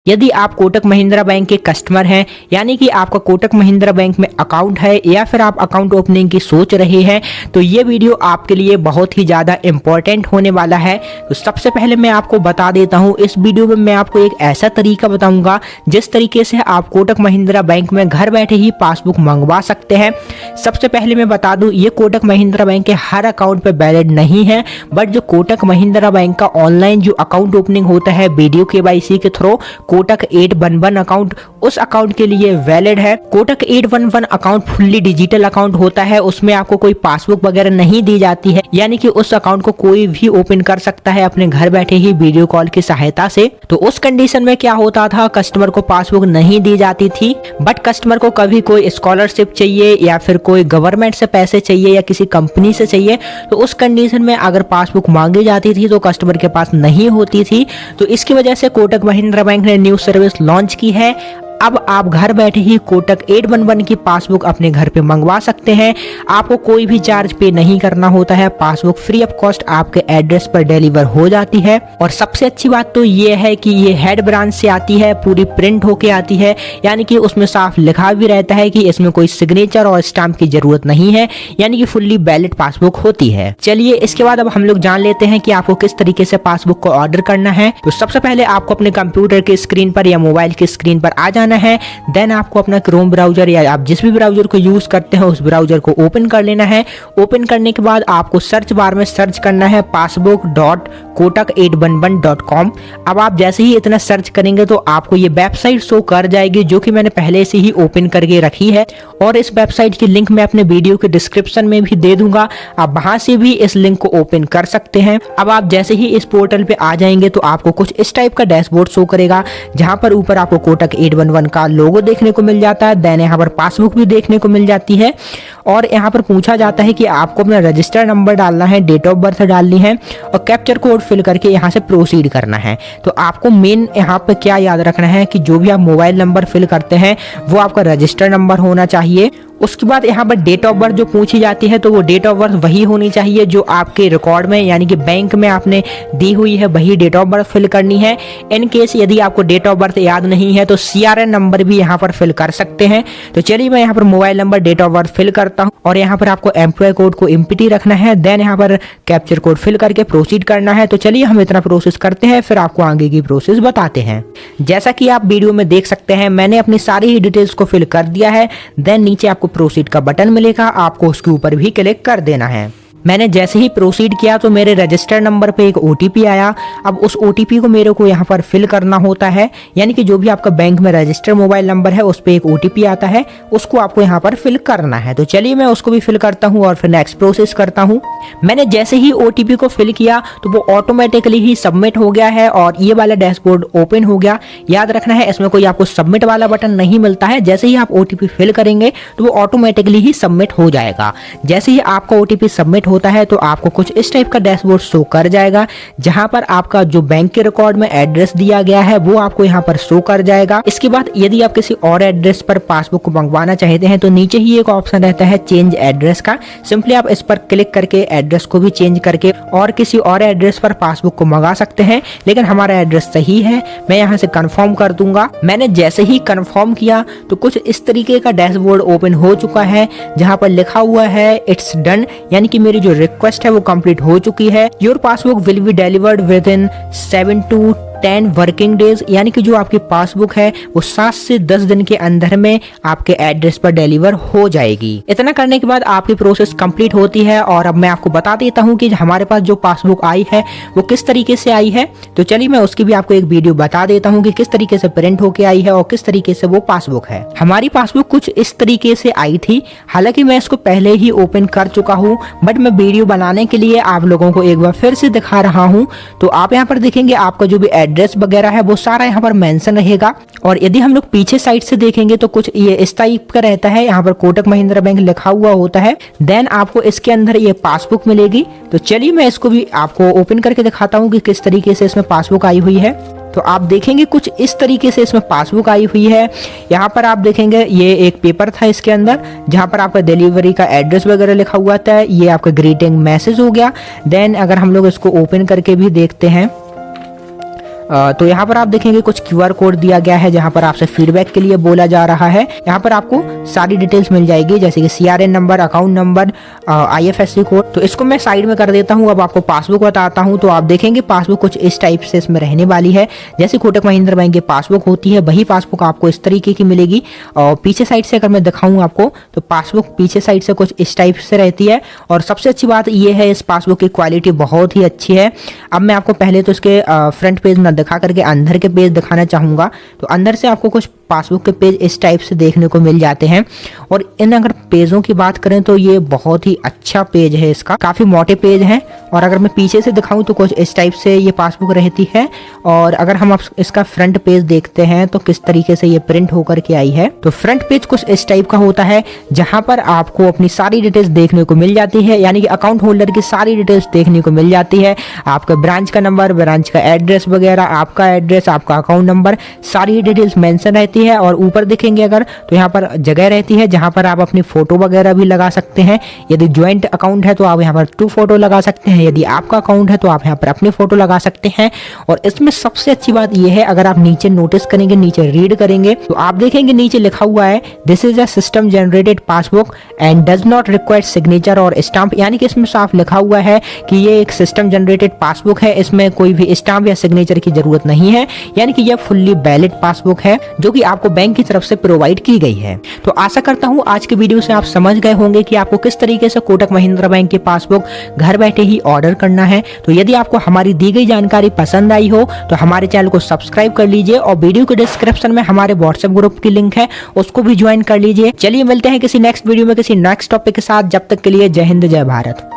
यदि आप कोटक महिंद्रा बैंक के कस्टमर हैं, यानी कि आपका कोटक महिंद्रा बैंक में अकाउंट है या फिर आप अकाउंट ओपनिंग की सोच रहे हैं, तो ये वीडियो आपके लिए बहुत ही ज़्यादा इंपॉर्टेंट होने वाला है। तो सबसे पहले मैं आपको बता देता हूँ, इस वीडियो में मैं आपको एक ऐसा तरीका बताऊंगा जिस तरीके से आप कोटक महिंद्रा बैंक में घर बैठे ही पासबुक मंगवा सकते हैं। सबसे पहले मैं बता दूं, ये कोटक महिंद्रा बैंक के हर अकाउंट पे वैलिड नहीं है, बट जो कोटक महिंद्रा बैंक का ऑनलाइन जो अकाउंट ओपनिंग होता है वीडियो केवाईसी के थ्रू, कोटक 811 अकाउंट, उस अकाउंट के लिए वैलिड है। Kotak 811 account fully digital account होता है, उसमें आपको कोई पासबुक वगैरह नहीं दी जाती है, यानी कि उस अकाउंट को कोई भी ओपन कर सकता है अपने घर बैठे ही वीडियो कॉल की सहायता से। तो उस कंडीशन में क्या होता था, कस्टमर को पासबुक नहीं दी जाती थी, बट कस्टमर को कभी कोई स्कॉलरशिप चाहिए या फिर कोई गवर्नमेंट से पैसे चाहिए या किसी कंपनी से चाहिए, तो उस कंडीशन में अगर पासबुक मांगी जाती थी तो कस्टमर के पास नहीं होती थी। तो इसकी वजह से कोटक महिंद्रा बैंक ने न्यू सर्विस लॉन्च की है। अब आप घर बैठे ही कोटक 811 की पासबुक अपने घर पे मंगवा सकते हैं। आपको कोई भी चार्ज पे नहीं करना होता है, पासबुक फ्री ऑफ कॉस्ट आपके एड्रेस पर डिलीवर हो जाती है। और सबसे अच्छी बात तो ये है कि ये हेड ब्रांच से आती है, पूरी प्रिंट होके आती है, यानी कि उसमें साफ लिखा भी रहता है कि इसमें कोई सिग्नेचर और स्टाम्प की जरूरत नहीं है, यानी कि फुल्ली वैलिड पासबुक होती है। चलिए इसके बाद अब हम लोग जान लेते हैं कि आपको किस तरीके से पासबुक को ऑर्डर करना है। तो सबसे पहले आपको अपने कंप्यूटर की स्क्रीन पर या मोबाइल की स्क्रीन पर आ जाना है। देन आपको अपना क्रोम ब्राउजर या आप जिस भी ब्राउजर को यूज करते हैं उस ब्राउजर को ओपन कर लेना है। ओपन करने के बाद आपको सर्च बार में सर्च करना है passbook.kotak811.com। अब आप जैसे ही इतना सर्च करेंगे तो आपको ये वेबसाइट शो कर जाएगी, जो कि मैंने पहले से ही ओपन करके रखी है, और इस वेबसाइट की लिंक मैं अपने वीडियो के डिस्क्रिप्शन में भी दे दूंगा, आप वहां से भी इस लिंक को ओपन कर सकते हैं। अब आप जैसे ही इस पोर्टल पे आ जाएंगे तो आपको कुछ इस टाइप का डैशबोर्ड शो करेगा, जहां पर ऊपर आपको कोटक 811 का लोगो देखने को मिल जाता है। देन यहाँ पर पासबुक भी देखने को मिल जाती है, और यहाँ पर पूछा जाता है कि आपको अपना रजिस्टर नंबर डालना है, डेट ऑफ बर्थ डालनी है, और कैप्चर कोड फिल करके यहाँ से प्रोसीड करना है। तो आपको मेन यहाँ पर क्या याद रखना है कि जो भी आप मोबाइल नंबर फिल करते हैं वो आपका रजिस्टर नंबर होना चाहिए। उसके बाद यहाँ पर डेट ऑफ बर्थ जो पूछी जाती है, तो वो डेट ऑफ बर्थ वही होनी चाहिए जो आपके रिकॉर्ड में यानी कि बैंक में आपने दी हुई है, वही डेट ऑफ बर्थ फिल करनी है। इन केस यदि आपको डेट ऑफ बर्थ याद नहीं है तो CRN नंबर भी यहाँ पर फिल कर सकते हैं। तो चलिए मैं यहाँ पर mobile number, date of birth fill करता हूँ, और यहाँ पर आपको एम्प्लॉय कोड को एम्प्टी रखना है। देन यहाँ पर कैप्चर कोड फिल करके प्रोसीड करना है। तो चलिए हम इतना प्रोसेस करते हैं, फिर आपको आगे की प्रोसेस बताते हैं। जैसा कि आप वीडियो में देख सकते हैं, मैंने अपनी सारी ही डिटेल्स को फिल कर दिया है। देन नीचे आपको प्रोसीड का बटन मिलेगा, आपको उसके ऊपर भी क्लिक कर देना है। मैंने जैसे ही प्रोसीड किया तो मेरे रजिस्टर नंबर पे एक OTP आया। अब उस OTP को मेरे को यहाँ पर फिल करना होता है, यानी कि जो भी आपका बैंक में रजिस्टर मोबाइल नंबर है उस पे एक OTP आता है, उसको आपको यहाँ पर फिल करना है। तो चलिए मैं उसको भी फिल करता हूँ और फिर नेक्स्ट प्रोसेस करता हूँ। मैंने जैसे ही OTP को फिल किया तो वो ऑटोमेटिकली ही सबमिट हो गया है और ये वाला डैशबोर्ड ओपन हो गया। याद रखना है, इसमें कोई आपको सबमिट वाला बटन नहीं मिलता है। जैसे ही आप OTP फिल करेंगे तो वो ऑटोमेटिकली ही सबमिट हो जाएगा। जैसे ही आपका OTP सबमिट होता है तो आपको कुछ इस टाइप का डैशबोर्ड शो कर जाएगा, जहां पर आपका जो बैंक के रिकॉर्ड में एड्रेस दिया गया है वो आपको यहां पर शो कर जाएगा। इसके बाद यदि आप किसी और एड्रेस पर पासबुक को मंगवाना चाहते हैं तो नीचे ही एक ऑप्शन रहता है चेंज एड्रेस का। सिंपली आप इस पर क्लिक करके एड्रेस को भी चेंज करके और किसी और एड्रेस पर पासबुक को मंगा सकते हैं, लेकिन हमारा एड्रेस सही है। मैं यहाँ से कंफर्म कर दूंगा। मैंने जैसे ही कंफर्म किया तो कुछ इस तरीके का डैशबोर्ड ओपन हो चुका है, जहां पर लिखा हुआ है इट्स डन, यानी कि मेरी जो रिक्वेस्ट है वो कंप्लीट हो चुकी है। Your passbook will be delivered with in 7 to 10 working days, यानी कि जो आपकी पासबुक है वो 7 से 10 दिन के अंदर में आपके एड्रेस पर डिलीवर हो जाएगी। इतना करने के बाद आपकी प्रोसेस कंप्लीट होती है। और अब मैं आपको बता देता हूँ कि हमारे पास जो पासबुक आई है वो किस तरीके से आई है। तो चलिए मैं उसकी भी आपको एक वीडियो बता देता हूँ कि किस तरीके से प्रिंट होके आई है और किस तरीके से वो पासबुक है। हमारी पासबुक कुछ इस तरीके से आई थी। हालांकि मैं इसको पहले ही ओपन कर चुका हूँ, बट मैं वीडियो बनाने के लिए आप लोगों को एक बार फिर से दिखा रहा हूँ। तो आप यहाँ पर देखेंगे आपका जो भी एड्रेस वगैरह है वो सारा यहाँ पर मेंशन रहेगा। और यदि हम लोग पीछे साइड से देखेंगे तो कुछ ये इस टाइप का रहता है, यहाँ पर कोटक महिंद्रा बैंक लिखा हुआ होता है। देन आपको इसके अंदर ये पासबुक मिलेगी। तो चलिए मैं इसको भी आपको ओपन करके दिखाता हूँ कि किस तरीके से इसमें पासबुक आई हुई है। तो आप देखेंगे कुछ इस तरीके से इसमें पासबुक आई हुई है। यहाँ पर आप देखेंगे ये एक पेपर था इसके अंदर, जहाँ पर आपका डिलीवरी का एड्रेस वगैरह लिखा हुआ था। ये आपका ग्रीटिंग मैसेज हो गया। देन अगर हम लोग इसको ओपन करके भी देखते हैं तो यहाँ पर आप देखेंगे कुछ QR कोड दिया गया है जहाँ पर आपसे फीडबैक के लिए बोला जा रहा है। यहाँ पर आपको सारी डिटेल्स मिल जाएगी जैसे कि CRN number, account number, IFSC code. तो इसको मैं साइड में कर देता हूँ। अब आपको पासबुक बताता हूँ। तो आप देखेंगे पासबुक कुछ इस टाइप से इसमें रहने वाली है। जैसे कोटक महिंद्रा बैंक की पासबुक होती है वही पासबुक आपको इस तरीके की मिलेगी। और पीछे साइड से अगर मैं दिखाऊं आपको तो पासबुक पीछे साइड से कुछ इस टाइप से रहती है। और सबसे अच्छी बात ये है इस पासबुक की क्वालिटी बहुत ही अच्छी है। अब मैं आपको पहले तो इसके फ्रंट पेज ना दिखा करके अंदर के पेज दिखाना चाहूँगा। तो अंदर से आपको कुछ पासबुक के पेज इस टाइप से देखने को मिल जाते हैं। और इन अगर पेजों की बात करें तो ये बहुत ही अच्छा पेज है, इसका काफ़ी मोटे पेज हैं। और अगर मैं पीछे से दिखाऊं तो कुछ इस टाइप से ये पासबुक रहती है। और अगर हम इसका फ्रंट पेज देखते हैं तो किस तरीके से ये प्रिंट होकर के आई है। तो फ्रंट पेज कुछ इस टाइप का होता है जहां पर आपको अपनी सारी डिटेल्स देखने को मिल जाती है, यानी कि अकाउंट होल्डर की सारी डिटेल्स देखने को मिल जाती है। आपका ब्रांच का नंबर, ब्रांच का एड्रेस वगैरह, आपका एड्रेस, आपका अकाउंट नंबर, सारी डिटेल्स मेंशन रहती है। और ऊपर देखेंगे अगर तो यहाँ पर जगह रहती है जहां पर आप अपनी फोटो वगैरह भी लगा सकते हैं। यदि ज्वाइंट अकाउंट है तो आप यहाँ पर 2 फोटो लगा सकते हैं। यदि आपका अकाउंट है तो आप यहाँ पर अपनी फोटो लगा सकते हैं। और इसमें सबसे अच्छी बात यह है, अगर आप नीचे नोटिस करेंगे, नीचे रीड करेंगे तो आप देखेंगे नीचे लिखा हुआ है this is a system generated passbook and does not require signature और स्टाम्प। यानी कि इसमें साफ लिखा हुआ है कि ये एक सिस्टम जनरेटेड पासबुक है, इसमें कोई भी स्टाम्प या सिग्नेचर की जरूरत नहीं है। यानी कि यह फुल्ली वैलिड पासबुक है जो कि आपको बैंक की तरफ से प्रोवाइड की गई है। तो आशा करता हूं आज के वीडियो से आप समझ गए होंगे कि आपको किस तरीके से कोटक महिंद्रा बैंक की पासबुक घर बैठे ही ऑर्डर करना है। तो यदि आपको हमारी दी गई जानकारी पसंद आई हो तो हमारे चैनल को सब्सक्राइब कर लीजिए और वीडियो के डिस्क्रिप्शन में हमारे व्हाट्सएप ग्रुप की लिंक है, उसको भी ज्वाइन कर लीजिए। चलिए मिलते हैं किसी नेक्स्ट वीडियो में किसी नेक्स्ट टॉपिक के साथ। जब तक के लिए जय हिंद, जय भारत।